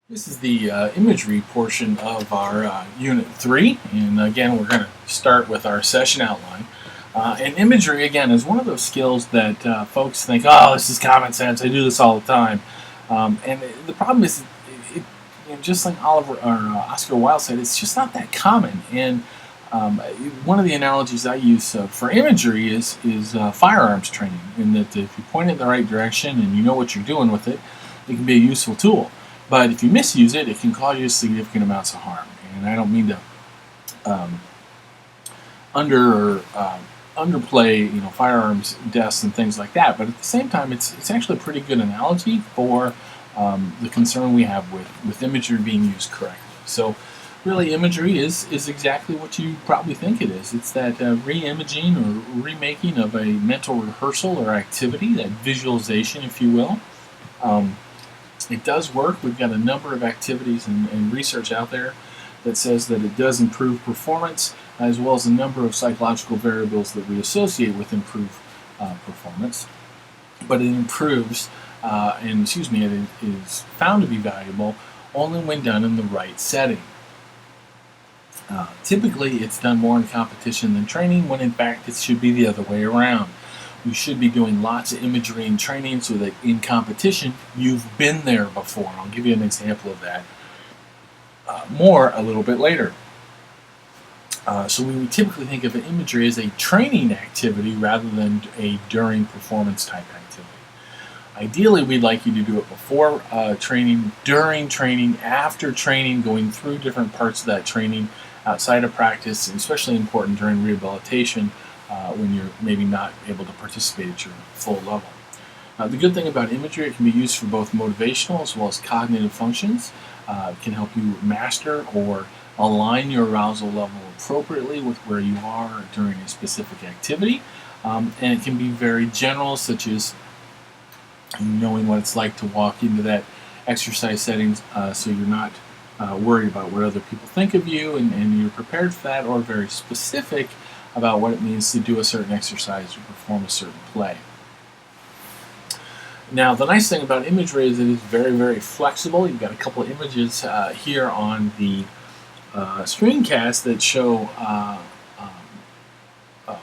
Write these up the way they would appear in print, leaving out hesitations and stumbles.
This is the imagery portion of our Unit 3, and again, we're going to start with our session outline. And imagery, again, is one of those skills that folks think, oh, this is common sense, I do this all the time. And the problem is, just like Oliver or Oscar Wilde said, it's just not that common. And one of the analogies I use for imagery is firearms training, in that if you point it in the right direction and you know what you're doing with it, it can be a useful tool. But if you misuse it, it can cause you significant amounts of harm. And I don't mean to um, underplay, firearms deaths and things like that. But at the same time, it's actually a pretty good analogy for the concern we have with imagery being used correctly. So, really, imagery is exactly what you probably think it is. It's that re-imaging or remaking of a mental rehearsal or activity, that visualization, if you will. Um, it does work. We've got a number of activities and research out there that says that it does improve performance, as well as a number of psychological variables that we associate with improved performance. But it improves, it is found to be valuable only when done in the right setting. Typically, it's done more in competition than training, when in fact it should be the other way around. We should be doing lots of imagery and training so that in competition, you've been there before. I'll give you an example of that more a little bit later. So we typically think of imagery as a training activity rather than a during performance type activity. Ideally, we'd like you to do it before training, during training, after training, going through different parts of that training outside of practice, and especially important during rehabilitation when you're maybe not able to participate at your full level. The good thing about imagery, it can be used for both motivational as well as cognitive functions. It can help you master or align your arousal level appropriately with where you are during a specific activity. And it can be very general, such as knowing what it's like to walk into that exercise setting so you're not worried about what other people think of you and you're prepared for that, or very specific about what it means to do a certain exercise or perform a certain play. Now, the nice thing about imagery is it is very, very flexible. You've got a couple of images here on the screencast that show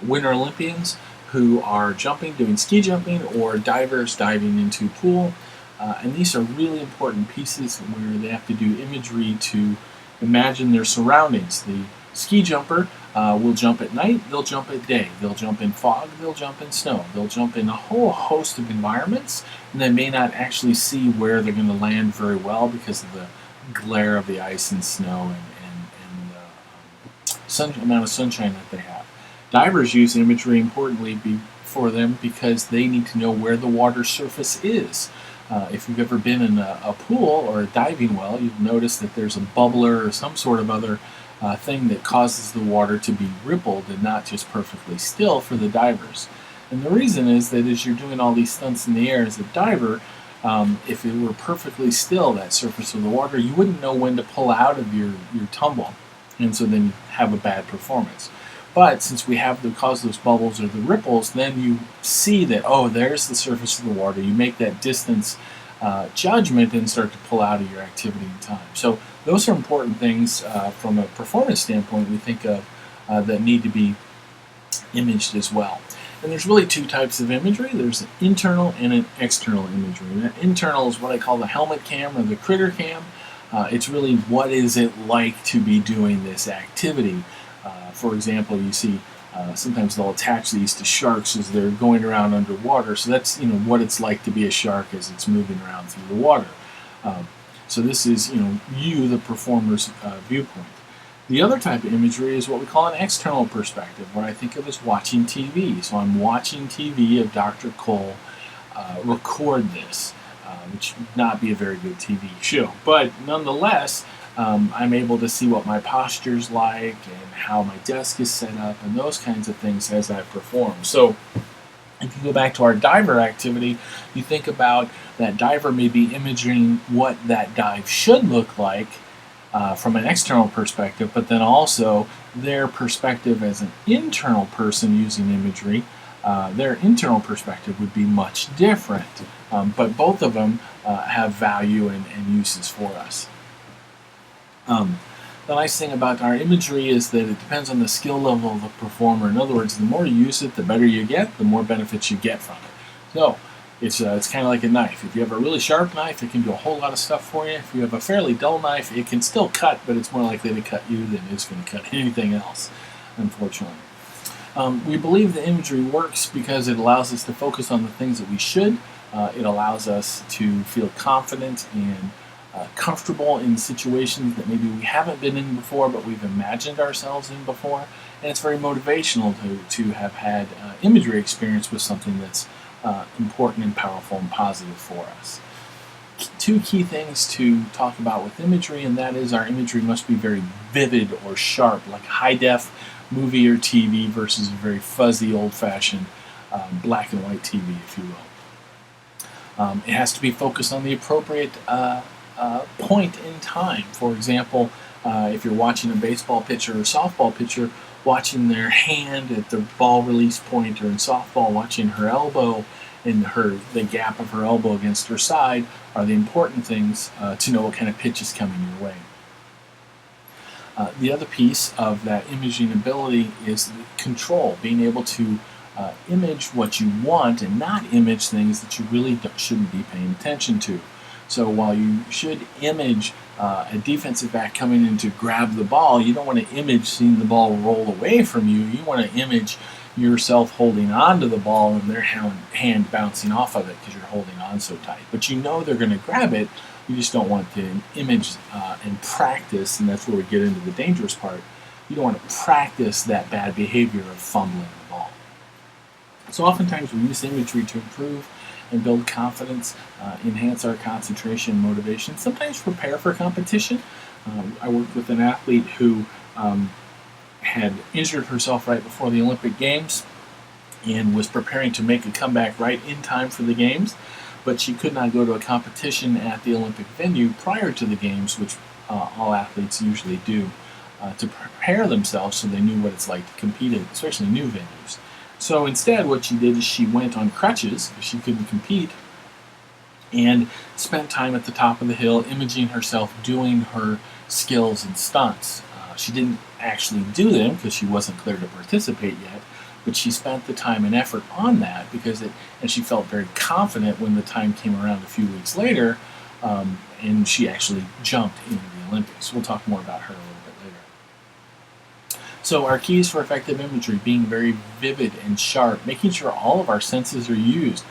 Winter Olympians who are jumping, doing ski jumping, or divers diving into a pool. And these are really important pieces where they have to do imagery to imagine their surroundings. The ski jumper will jump at night, they'll jump at day, they'll jump in fog, they'll jump in snow, they'll jump in a whole host of environments, and they may not actually see where they're going to land very well because of the glare of the ice and snow and the amount of sunshine that they have. Divers use imagery importantly for them because they need to know where the water surface is. If you've ever been in a pool or a diving well, you've noticed that there's a bubbler or some sort of other thing that causes the water to be rippled and not just perfectly still for the divers. And the reason is that as you're doing all these stunts in the air as a diver, if it were perfectly still, that surface of the water, you wouldn't know when to pull out of your tumble, and so then you have a bad performance. But since we have to cause those bubbles or the ripples, then you see that, oh, there's the surface of the water. You make that distance judgment and start to pull out of your activity in time. So those are important things from a performance standpoint we think of that need to be imaged as well. And there's really two types of imagery. There's an internal and an external imagery. And that internal is what I call the helmet cam or the critter cam. It's really what is it like to be doing this activity. For example, you see sometimes they'll attach these to sharks as they're going around underwater. So that's what it's like to be a shark as it's moving around through the water. So this is you, the performer's viewpoint. The other type of imagery is what we call an external perspective, what I think of as watching TV. So I'm watching TV of Dr. Cole record this, which would not be a very good TV show. But nonetheless, I'm able to see what my posture's like and how my desk is set up and those kinds of things as I perform. So if you go back to our diver activity, you think about that diver may be imaging what that dive should look like from an external perspective, but then also their perspective as an internal person using imagery, their internal perspective would be much different. But both of them have value and uses for us. Um, the nice thing about our imagery is that it depends on the skill level of the performer. In other words, the more you use it, the better you get, the more benefits you get from it. So it's kind of like a knife. If you have a really sharp knife, it can do a whole lot of stuff for you. If you have a fairly dull knife, it can still cut, but it's more likely to cut you than it's going to cut anything else, unfortunately. We believe the imagery works because it allows us to focus on the things that we should. It allows us to feel confident and comfortable in situations that maybe we haven't been in before, but we've imagined ourselves in before. And it's very motivational to have had imagery experience with something that's important and powerful and positive for us. Two key things to talk about with imagery, and that is our imagery must be very vivid or sharp, like high def movie or TV versus a very fuzzy, old-fashioned black and white TV, if you will. It has to be focused on the appropriate point in time. For example, if you're watching a baseball pitcher or softball pitcher, watching their hand at the ball release point, or in softball, watching her elbow and the gap of her elbow against her side are the important things to know what kind of pitch is coming your way. The other piece of that imaging ability is control, being able to image what you want and not image things that you really shouldn't be paying attention to. So while you should image a defensive back coming in to grab the ball, you don't want to image seeing the ball roll away from you. You want to image yourself holding on to the ball and their hand bouncing off of it because you're holding on so tight. But you know they're going to grab it. You just don't want to image and practice, and that's where we get into the dangerous part. You don't want to practice that bad behavior of fumbling the ball. So oftentimes we use imagery to improve and build confidence, enhance our concentration and motivation, sometimes prepare for competition. I worked with an athlete who had injured herself right before the Olympic Games and was preparing to make a comeback right in time for the Games, but she could not go to a competition at the Olympic venue prior to the Games, which all athletes usually do, to prepare themselves so they knew what it's like to compete in, especially new venues. So instead, what she did is she went on crutches, because she couldn't compete, and spent time at the top of the hill imaging herself doing her skills and stunts. She didn't actually do them because she wasn't clear to participate yet, but she spent the time and effort on that and she felt very confident when the time came around a few weeks later, and she actually jumped into the Olympics. We'll talk more about her a little bit later. So our keys for effective imagery: being very vivid and sharp, making sure all of our senses are used.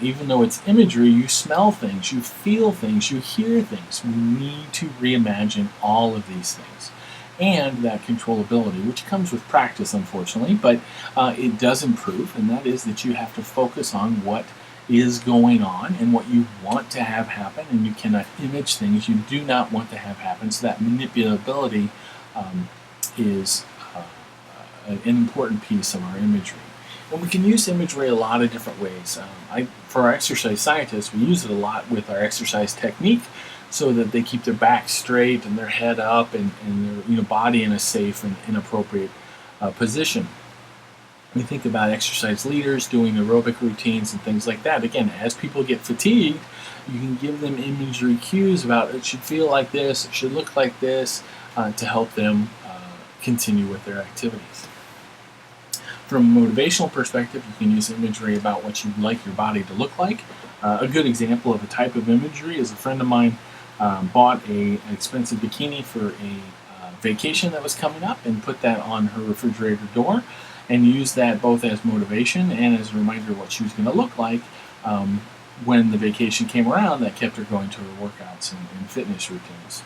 Even though it's imagery, you smell things, you feel things, you hear things. We need to reimagine all of these things. And that controllability, which comes with practice, unfortunately, but it does improve, and that is that you have to focus on what is going on and what you want to have happen, and you cannot image things you do not want to have happen. So that manipulability is an important piece of our imagery. And we can use imagery a lot of different ways. For our exercise scientists, we use it a lot with our exercise technique, so that they keep their back straight and their head up and their body in a safe and appropriate position. We think about exercise leaders doing aerobic routines and things like that. Again, as people get fatigued, you can give them imagery cues about it should feel like this, it should look like this, to help them continue with their activities. From a motivational perspective, you can use imagery about what you'd like your body to look like. A good example of a type of imagery is a friend of mine bought an expensive bikini for a vacation that was coming up and put that on her refrigerator door and used that both as motivation and as a reminder of what she was going to look like when the vacation came around. That kept her going to her workouts and fitness routines.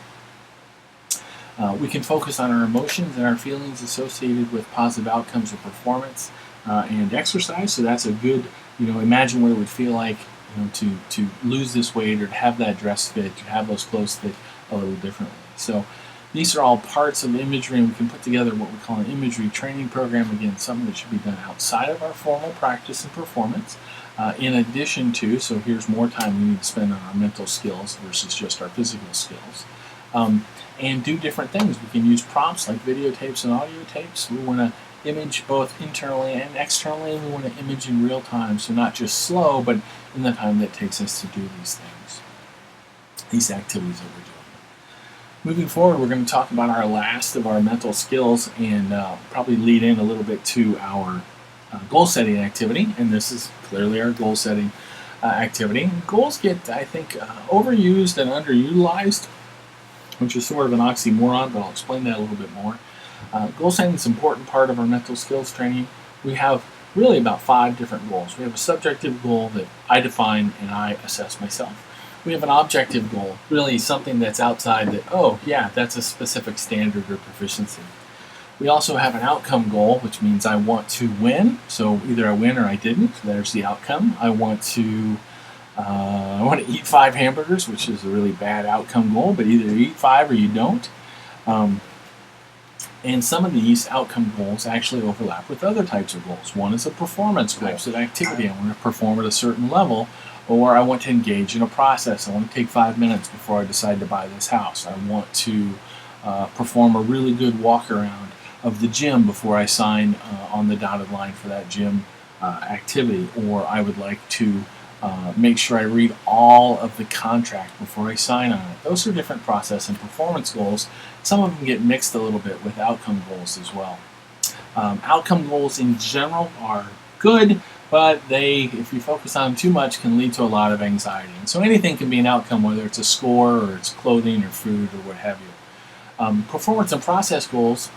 We can focus on our emotions and our feelings associated with positive outcomes of performance and exercise. So that's a good, imagine what it would feel like to lose this weight or to have that dress fit, to have those clothes fit a little differently. So these are all parts of imagery, and we can put together what we call an imagery training program. Again, something that should be done outside of our formal practice and performance. In addition to, so here's more time we need to spend on our mental skills versus just our physical skills. And do different things. We can use prompts like videotapes and audio tapes. We want to image both internally and externally, and we want to image in real time, so not just slow, but in the time that it takes us to do these things, these activities that we're doing. Moving forward, we're going to talk about our last of our mental skills and probably lead in a little bit to our goal setting activity. And this is clearly our goal setting activity. Goals get, I think, overused and underutilized, which is sort of an oxymoron, but I'll explain that a little bit more. Goal setting is an important part of our mental skills training. We have really about 5 different goals. We have a subjective goal that I define and I assess myself. We have an objective goal, really something that's outside that, oh yeah, that's a specific standard or proficiency. We also have an outcome goal, which means I want to win. So either I win or I didn't. There's the outcome. I want to eat 5 hamburgers, which is a really bad outcome goal, but either you eat 5 or you don't. And some of these outcome goals actually overlap with other types of goals. One is a performance goal. Types of activity. I want to perform at a certain level, or I want to engage in a process. I want to take 5 minutes before I decide to buy this house. I want to perform a really good walk around of the gym before I sign on the dotted line for that gym activity, or I would like to make sure I read all of the contract before I sign on it. Those are different process and performance goals. Some of them get mixed a little bit with outcome goals as well. Outcome goals in general are good, but they, if you focus on them too much, can lead to a lot of anxiety. And so anything can be an outcome, whether it's a score or it's clothing or food or what have you. Performance and process goals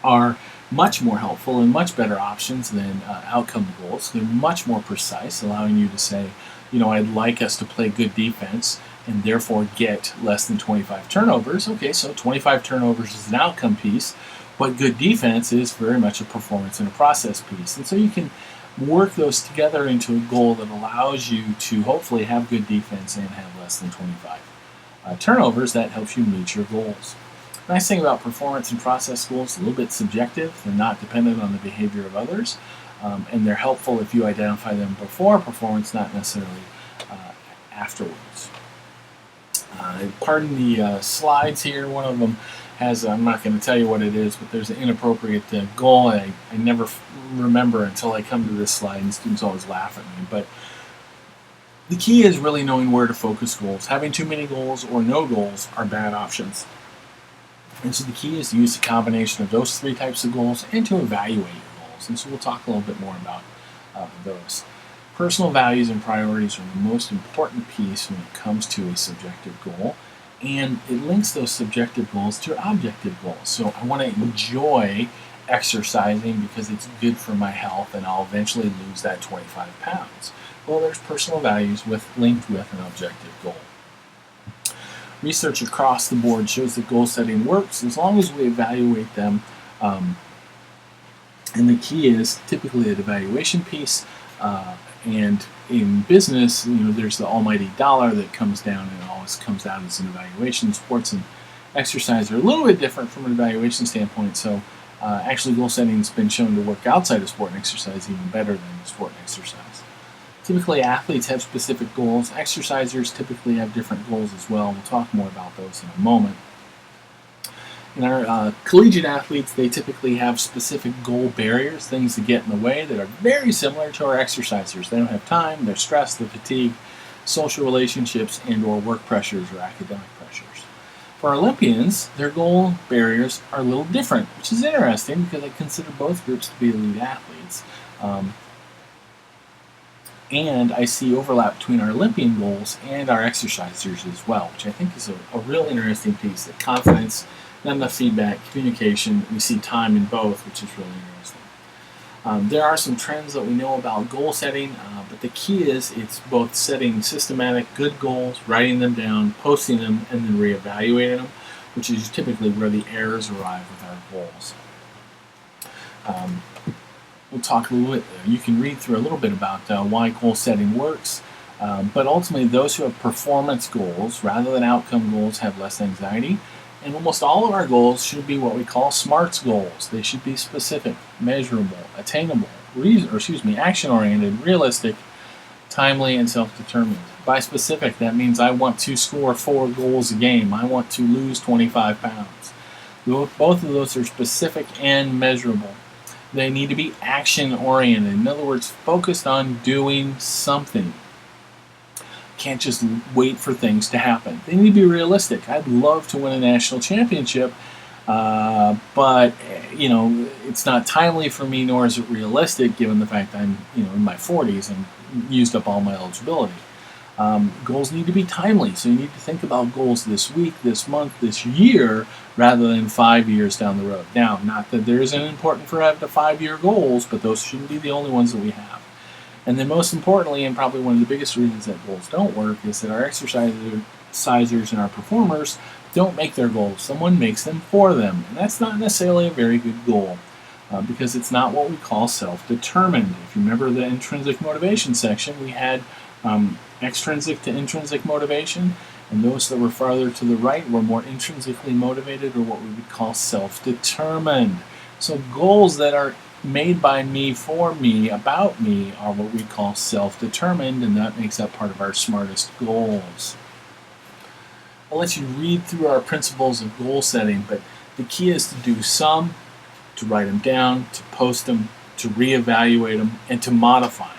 are much more helpful and much better options than outcome goals. They're much more precise, allowing you to say, I'd like us to play good defense and therefore get less than 25 turnovers. Okay, so 25 turnovers is an outcome piece, but good defense is very much a performance and a process piece. And so you can work those together into a goal that allows you to hopefully have good defense and have less than 25 turnovers. That helps you meet your goals. The nice thing about performance and process goals, a little bit subjective. They're not dependent on the behavior of others, and they're helpful if you identify them before performance, not necessarily afterwards. Pardon the slides here. One of them has, I'm not going to tell you what it is, but there's an inappropriate goal. I never remember until I come to this slide, and students always laugh at me. But the key is really knowing where to focus goals. Having too many goals or no goals are bad options. And so the key is to use a combination of those 3 types of goals and to evaluate your goals. And so we'll talk a little bit more about those. Personal values and priorities are the most important piece when it comes to a subjective goal. And it links those subjective goals to objective goals. So I want to enjoy exercising because it's good for my health and I'll eventually lose that 25 pounds. Well, there's personal values linked with an objective goal. Research across the board shows that goal setting works as long as we evaluate them. And the key is typically an evaluation piece. And in business, there's the almighty dollar that comes down and it always comes out as an evaluation. Sports and exercise are a little bit different from an evaluation standpoint. So actually goal setting has been shown to work outside of sport and exercise even better than sport and exercise. Typically, athletes have specific goals. Exercisers typically have different goals as well. We'll talk more about those in a moment. In our collegiate athletes, they typically have specific goal barriers, things that get in the way that are very similar to our exercisers. They don't have time, they're stressed, they're fatigued, social relationships, and or work pressures or academic pressures. For our Olympians, their goal barriers are a little different, which is interesting because I consider both groups to be elite athletes. And I see overlap between our Olympian goals and our exercisers as well, which I think is a real interesting piece. That confidence, not enough feedback, communication, we see time in both, which is really interesting. There are some trends that we know about goal setting, but the key is it's both setting systematic good goals, writing them down, posting them, and then reevaluating them, which is typically where the errors arrive with our goals. We'll talk a little bit, you can read through a little bit about why goal setting works, but ultimately those who have performance goals rather than outcome goals have less anxiety, and almost all of our goals should be what we call SMARTS goals. They should be specific, measurable, attainable, action-oriented, realistic, timely, and self-determined. By specific, that means I want to score 4 goals a game. I want to lose 25 pounds. Both of those are specific and measurable. They need to be action-oriented. In other words, focused on doing something. can't just wait for things to happen. They need to be realistic. I'd love to win a national championship, but it's not timely for me, nor is it realistic given the fact I'm in my 40s and used up all my eligibility. Goals need to be timely, so you need to think about goals this week, this month, this year, rather than 5 years down the road. Now, not that there isn't important for having 5-year goals, but those shouldn't be the only ones that we have. And then most importantly, and probably one of the biggest reasons that goals don't work, is that our exercisers and our performers don't make their goals. Someone makes them for them. And that's not necessarily a very good goal, because it's not what we call self-determined. If you remember the intrinsic motivation section, we had extrinsic to intrinsic motivation, and those that were farther to the right were more intrinsically motivated, or what we would call self-determined. So goals that are made by me, for me, about me, are what we call self-determined, and that makes up part of our smartest goals. I'll let you read through our principles of goal setting, but the key is to do some, to write them down, to post them, to reevaluate them, and to modify them.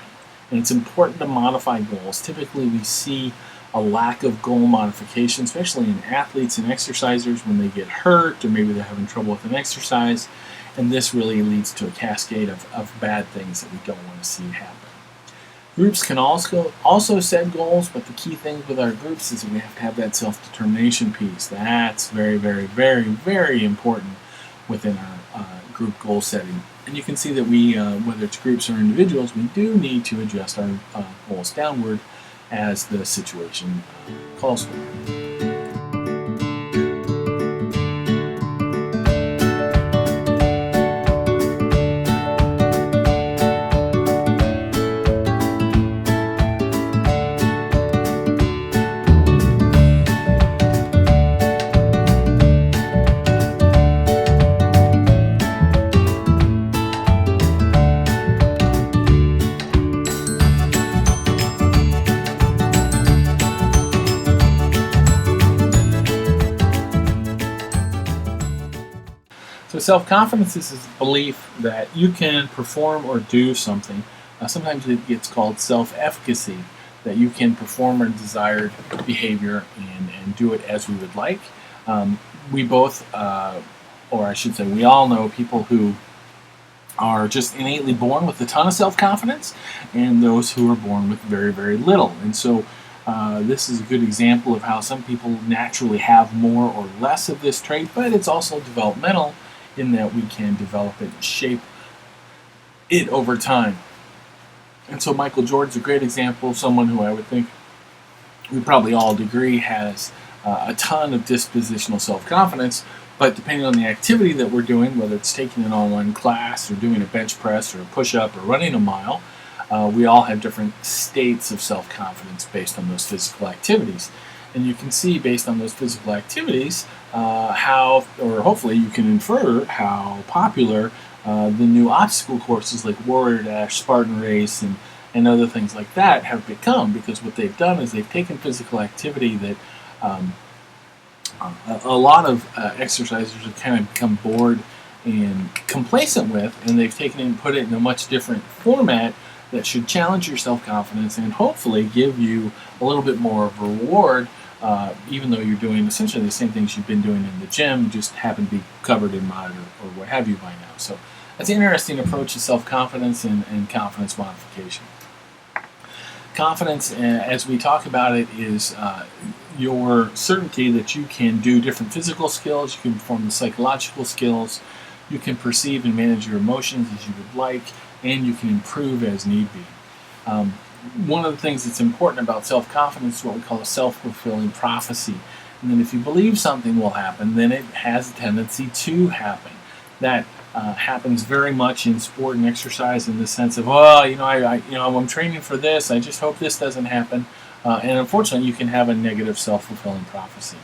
And it's important to modify goals. Typically we see a lack of goal modification, especially in athletes and exercisers when they get hurt, or maybe they're having trouble with an exercise. And this really leads to a cascade of bad things that we don't want to see happen. Groups can also set goals, but the key thing with our groups is that we have to have that self-determination piece. That's very, very, very, very important within our group goal setting. And you can see that we, whether it's groups or individuals, we do need to adjust our goals downward as the situation calls for. So self-confidence is this belief that you can perform or do something. Sometimes it gets called self-efficacy, that you can perform a desired behavior and do it as we would like. We both, or I should say we all know people who are just innately born with a ton of self-confidence, and those who are born with very, very little. And so this is a good example of how some people naturally have more or less of this trait, but it's also developmental in that we can develop it and shape it over time. And so Michael Jordan's a great example of someone who I would think we probably all agree has a ton of dispositional self-confidence, but depending on the activity that we're doing, whether it's taking an online class or doing a bench press or a push-up or running a mile, we all have different states of self-confidence based on those physical activities. And you can see based on those physical activities how, or hopefully you can infer how popular the new obstacle courses like Warrior Dash, Spartan Race, and other things like that have become, because what they've done is they've taken physical activity that a lot of exercisers have kind of become bored and complacent with, and they've taken it and put it in a much different format that should challenge your self-confidence and hopefully give you a little bit more of a reward, even though you're doing essentially the same things you've been doing in the gym, just happen to be covered in mud or what have you by now. So that's an interesting approach to self-confidence and confidence modification. Confidence, as we talk about it, is your certainty that you can do different physical skills, you can perform the psychological skills, you can perceive and manage your emotions as you would like, and you can improve as need be. One of the things that's important about self-confidence is what we call a self-fulfilling prophecy. And then if you believe something will happen, then it has a tendency to happen. That happens very much in sport and exercise in the sense of, I'm training for this, I just hope this doesn't happen. And unfortunately, you can have a negative self-fulfilling prophecy.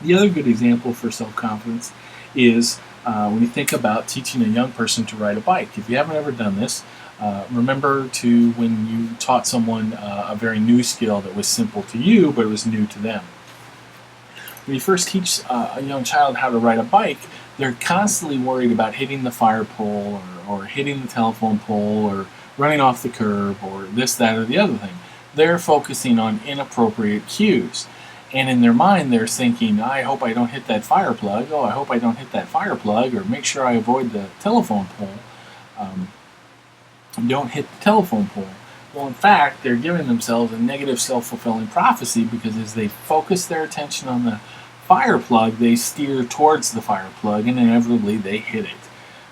The other good example for self-confidence is when you think about teaching a young person to ride a bike. If you haven't ever done this, remember to when you taught someone a very new skill that was simple to you, but it was new to them. When you first teach a young child how to ride a bike, they're constantly worried about hitting the fire pole or hitting the telephone pole or running off the curb or this, that, or the other thing. they're focusing on inappropriate cues. And in their mind, they're thinking, I hope I don't hit that fire plug. Oh, I hope I don't hit that fire plug, or make sure I avoid the telephone pole. Um, don't hit the telephone pole. Well, in fact, they're giving themselves a negative self-fulfilling prophecy, because as they focus their attention on the fire plug, they steer towards the fire plug, and inevitably they hit it.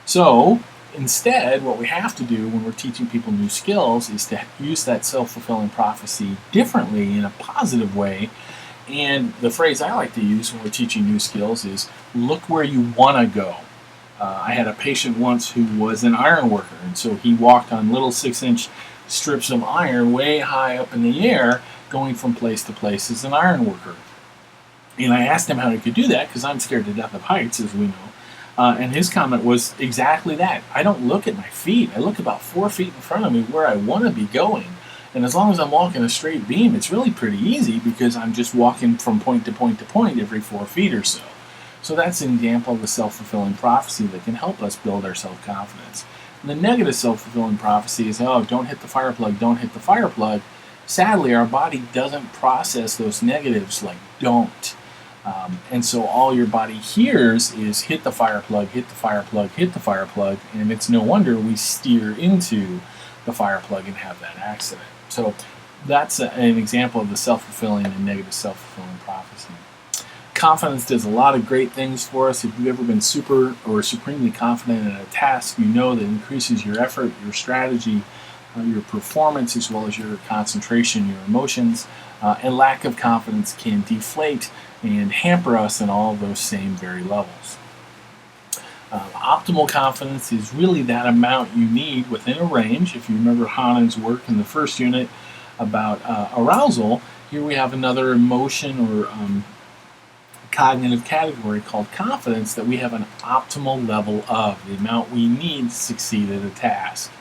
So instead, what we have to do when we're teaching people new skills is to use that self-fulfilling prophecy differently, in a positive way. And the phrase I like to use when we're teaching new skills is, look where you want to go. I had a patient once who was an iron worker, and so he walked on little 6-inch strips of iron way high up in the air, going from place to place as an iron worker. And I asked him how he could do that, because I'm scared to death of heights, as we know. And his comment was exactly that. I don't look at my feet. I look about 4 feet in front of me where I want to be going. And as long as I'm walking a straight beam, it's really pretty easy, because I'm just walking from point to point to point every 4 feet or so. So that's an example of a self-fulfilling prophecy that can help us build our self-confidence. And the negative self-fulfilling prophecy is, oh, don't hit the fire plug, don't hit the fire plug. Sadly, our body doesn't process those negatives like don't. And so all your body hears is hit the fire plug, hit the fire plug, hit the fire plug, and it's no wonder we steer into the fire plug and have that accident. So that's an example of the self-fulfilling and negative self-fulfilling prophecy. Confidence does a lot of great things for us. If you've ever been super or supremely confident in a task, you know that increases your effort, your strategy, your performance, as well as your concentration, your emotions. And lack of confidence can deflate and hamper us in all of those same very levels. Optimal confidence is really that amount you need within a range. If you remember Hanan's work in the first unit about arousal, here we have another emotion or cognitive category called confidence that we have an optimal level of, the amount we need to succeed at a task.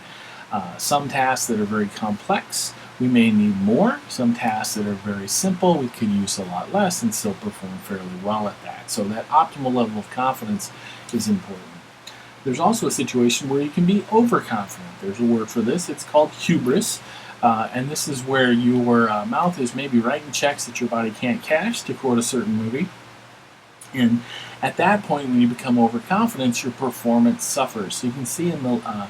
Some tasks that are very complex, we may need more. Some tasks that are very simple, we could use a lot less and still perform fairly well at that. So that optimal level of confidence is important. There's also a situation where you can be overconfident. There's a word for this. It's called hubris. And this is where your mouth is maybe writing checks that your body can't cash, to quote a certain movie. And at that point, when you become overconfident, your performance suffers. So you can see in the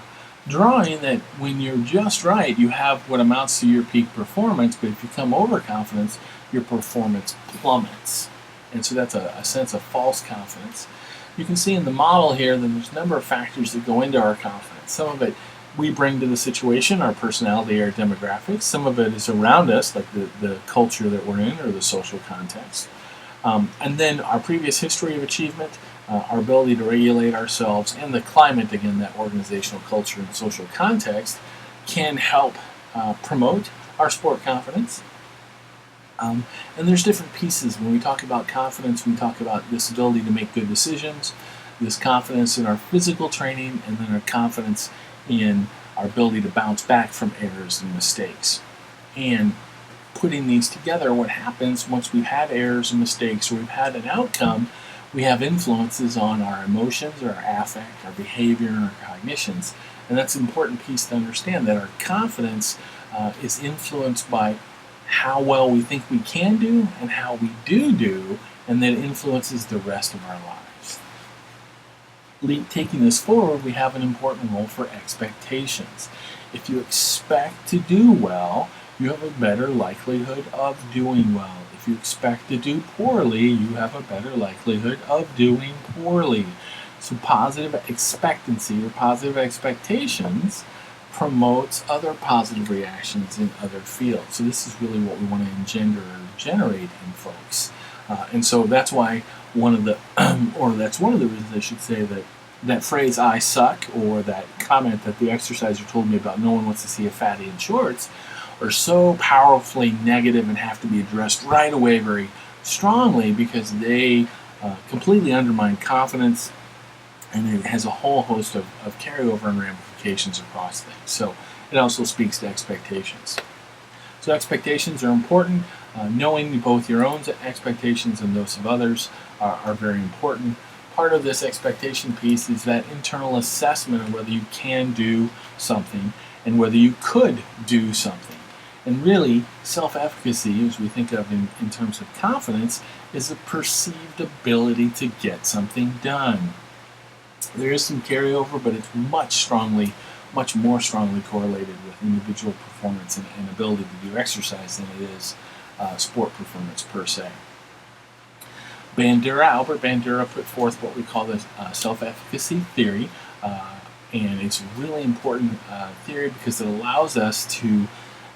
drawing that when you're just right, you have what amounts to your peak performance, but if you become overconfident, your performance plummets. And so that's a sense of false confidence. You can see in the model here that there's a number of factors that go into our confidence. Some of it we bring to the situation, our personality, our demographics. Some of it is around us, like the culture that we're in or the social context. And then our previous history of achievement, our ability to regulate ourselves, and the climate, again, that organizational culture and social context, can help promote our sport confidence. And there's different pieces. When we talk about confidence, we talk about this ability to make good decisions, this confidence in our physical training, and then our confidence in our ability to bounce back from errors and mistakes. And putting these together, what happens once we've had errors and mistakes, or we've had an outcome, we have influences on our emotions, or our affect, our behavior, and our cognitions. And that's an important piece to understand, that our confidence is influenced by how well we think we can do and how we do, and that influences the rest of our lives. Taking this forward, we have an important role for expectations. If you expect to do well, you have a better likelihood of doing well. If you expect to do poorly, you have a better likelihood of doing poorly. So positive expectancy or positive expectations promotes other positive reactions in other fields. So this is really what we want to engender or generate in folks. And so that's why one of the reasons I should say that phrase "I suck" or that comment that the exerciser told me about no one wants to see a fatty in shorts are so powerfully negative and have to be addressed right away very strongly, because they completely undermine confidence, and it has a whole host of carryover and ramifications across things. So it also speaks to expectations. So expectations are important. Knowing both your own expectations and those of others are very important. Part of this expectation piece is that internal assessment of whether you can do something and whether you could do something. And really, self-efficacy, as we think of in terms of confidence, is a perceived ability to get something done. There is some carryover, but it's much more strongly correlated with individual performance and ability to do exercise than it is sport performance per se. Albert Bandura put forth what we call the self-efficacy theory, and it's a really important theory because it allows us to,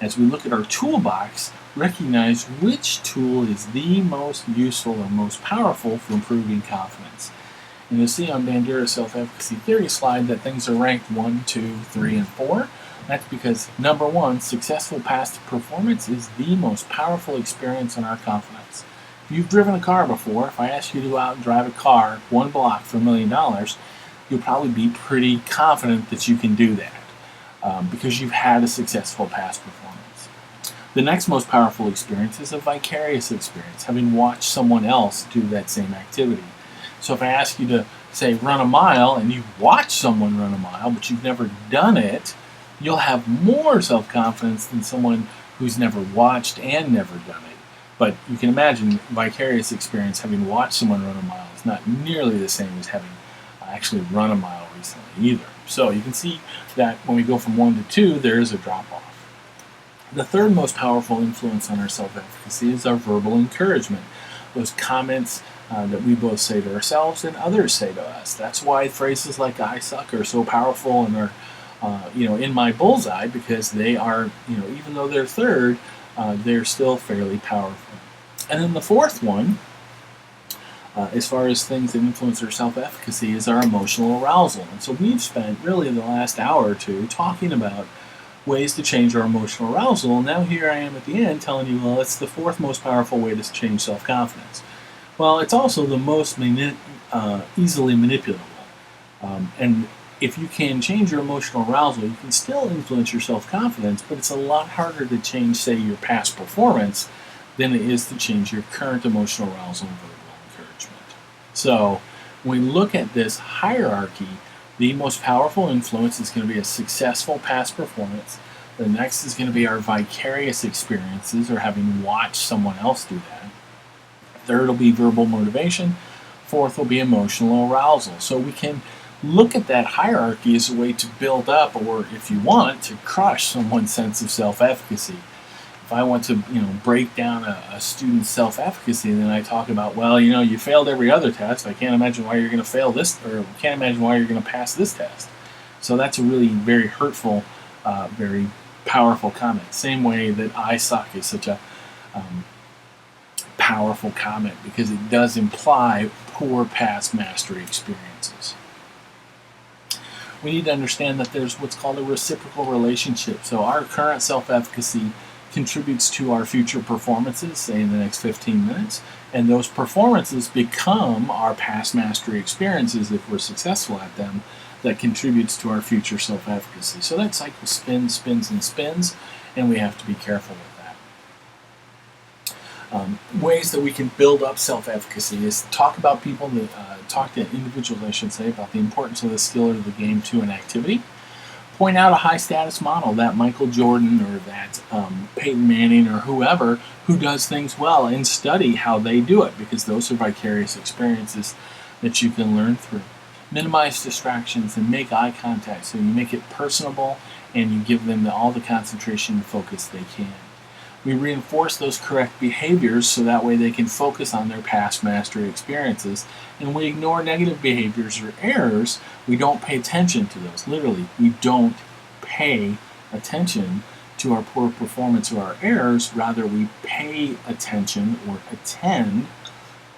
as we look at our toolbox, recognize which tool is the most useful or most powerful for improving confidence. And you'll see on Bandura's self-efficacy theory slide that things are ranked 1, 2, 3, and 4. That's because, number one, successful past performance is the most powerful experience in our confidence. If you've driven a car before, if I ask you to go out and drive a car 1 block for $1 million, you'll probably be pretty confident that you can do that because you've had a successful past performance. The next most powerful experience is a vicarious experience, having watched someone else do that same activity. So if I ask you to, say, run a mile, and you've watched someone run a mile, but you've never done it, you'll have more self-confidence than someone who's never watched and never done it. But you can imagine vicarious experience, having watched someone run a mile, is not nearly the same as having actually run a mile recently either. So you can see that when we go from 1 to 2, there is a drop-off. The third most powerful influence on our self-efficacy is our verbal encouragement. Those comments that we both say to ourselves and others say to us. That's why phrases like "I suck" are so powerful and are, in my bullseye, because they are, even though they're third, they're still fairly powerful. And then the fourth one, as far as things that influence our self-efficacy, is our emotional arousal. And so we've spent really the last hour or two talking about ways to change our emotional arousal. And now here I am at the end telling you, well, it's the fourth most powerful way to change self-confidence. Well, it's also the most easily manipulable. And if you can change your emotional arousal, you can still influence your self-confidence, but it's a lot harder to change, say, your past performance than it is to change your current emotional arousal and verbal encouragement. So when we look at this hierarchy, the most powerful influence is going to be a successful past performance. The next is going to be our vicarious experiences, or having watched someone else do that. Third will be verbal motivation. Fourth will be emotional arousal. So we can look at that hierarchy as a way to build up, or if you want, to crush someone's sense of self-efficacy. If I want to, break down a student's self-efficacy, then I talk about, well, you failed every other test. I can't imagine why you're going to fail this, or can't imagine why you're going to pass this test. So that's a really very hurtful, very powerful comment. Same way that "I suck" is such a powerful comment, because it does imply poor past mastery experiences. We need to understand that there's what's called a reciprocal relationship. So our current self-efficacy contributes to our future performances, say in the next 15 minutes, and those performances become our past mastery experiences if we're successful at them. That contributes to our future self-efficacy. So that cycle spins, and spins, and we have to be careful with that. Ways that we can build up self-efficacy is talk to individuals, I should say, about the importance of the skill or the game to an activity. Point out a high-status model, that Michael Jordan or that Peyton Manning or whoever who does things well, and study how they do it, because those are vicarious experiences that you can learn through. Minimize distractions and make eye contact, so you make it personable and you give them all the concentration and focus they can. We reinforce those correct behaviors so that way they can focus on their past mastery experiences, and we ignore negative behaviors or errors. We don't pay attention to those. Literally, we don't pay attention to our poor performance or our errors. Rather, we pay attention or attend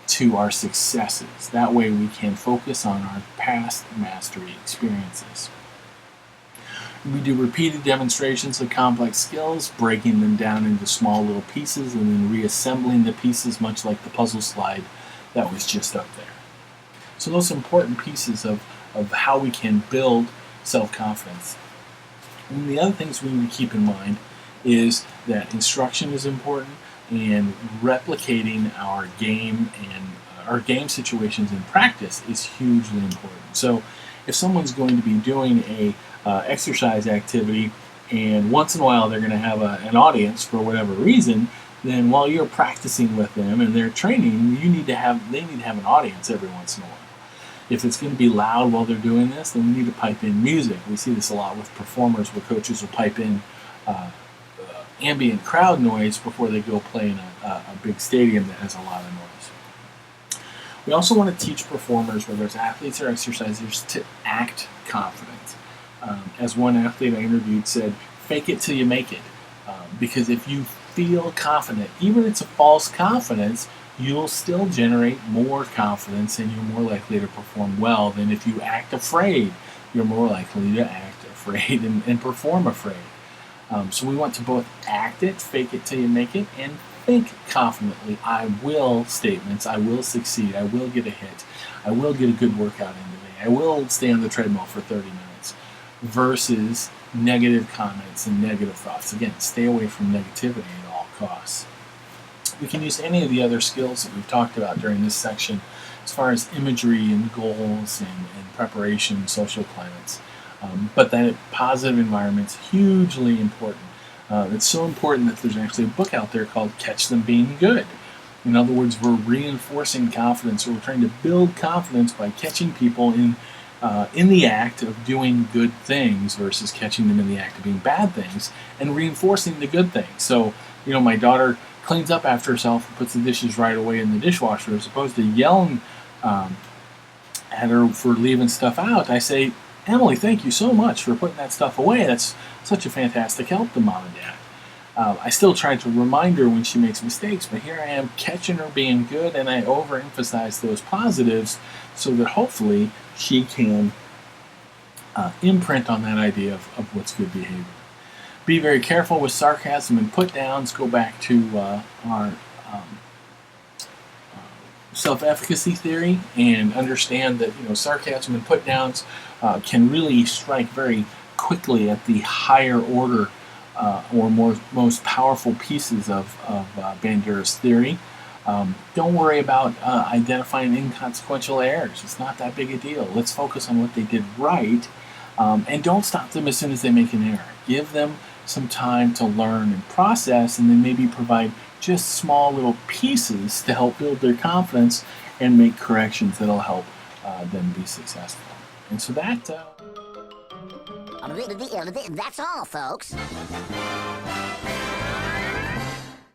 to our successes. That way we can focus on our past mastery experiences. We do repeated demonstrations of complex skills, breaking them down into small little pieces and then reassembling the pieces, much like the puzzle slide that was just up there. So those important pieces of how we can build self-confidence. And the other things we need to keep in mind is that instruction is important, and replicating our game and our game situations in practice is hugely important. So if someone's going to be doing a exercise activity and once in a while they're going to have an audience for whatever reason, then while you're practicing with them and they're training, they need to have an audience every once in a while. If it's going to be loud while they're doing this, then we need to pipe in music. We see this a lot with performers where coaches will pipe in ambient crowd noise before they go play in a big stadium that has a lot of noise. We also want to teach performers, whether it's athletes or exercisers, to act confident. As one athlete I interviewed said, fake it till you make it. Because if you feel confident, even if it's a false confidence, you'll still generate more confidence and you're more likely to perform well than if you act afraid. You're more likely to act afraid and perform afraid. So we want to both act it, fake it till you make it, and think confidently. I will statements, I will succeed, I will get a hit, I will get a good workout in today, I will stay on the treadmill for 30 minutes, versus negative comments and negative thoughts. Again, stay away from negativity at all costs. We can use any of the other skills that we've talked about during this section as far as imagery and goals and preparation, social climates. But that positive environment's hugely important. It's so important that there's actually a book out there called Catch Them Being Good. In other words, we're reinforcing confidence, or we're trying to build confidence by catching people in the act of doing good things versus catching them in the act of doing bad things, and reinforcing the good things. So, my daughter cleans up after herself and puts the dishes right away in the dishwasher, as opposed to yelling at her for leaving stuff out. I say, Emily, thank you so much for putting that stuff away. That's such a fantastic help to mom and dad. I still try to remind her when she makes mistakes, but here I am catching her being good, and I overemphasize those positives so that hopefully she can imprint on that idea of what's good behavior. Be very careful with sarcasm and put downs. Go back to our self-efficacy theory and understand that sarcasm and put downs can really strike very quickly at the higher order or most powerful pieces of Bandura's theory. Don't worry about identifying inconsequential errors. It's not that big a deal. Let's focus on what they did right, and don't stop them as soon as they make an error. Give them some time to learn and process, and then maybe provide just small little pieces to help build their confidence and make corrections that'll help them be successful. And so that's all, folks.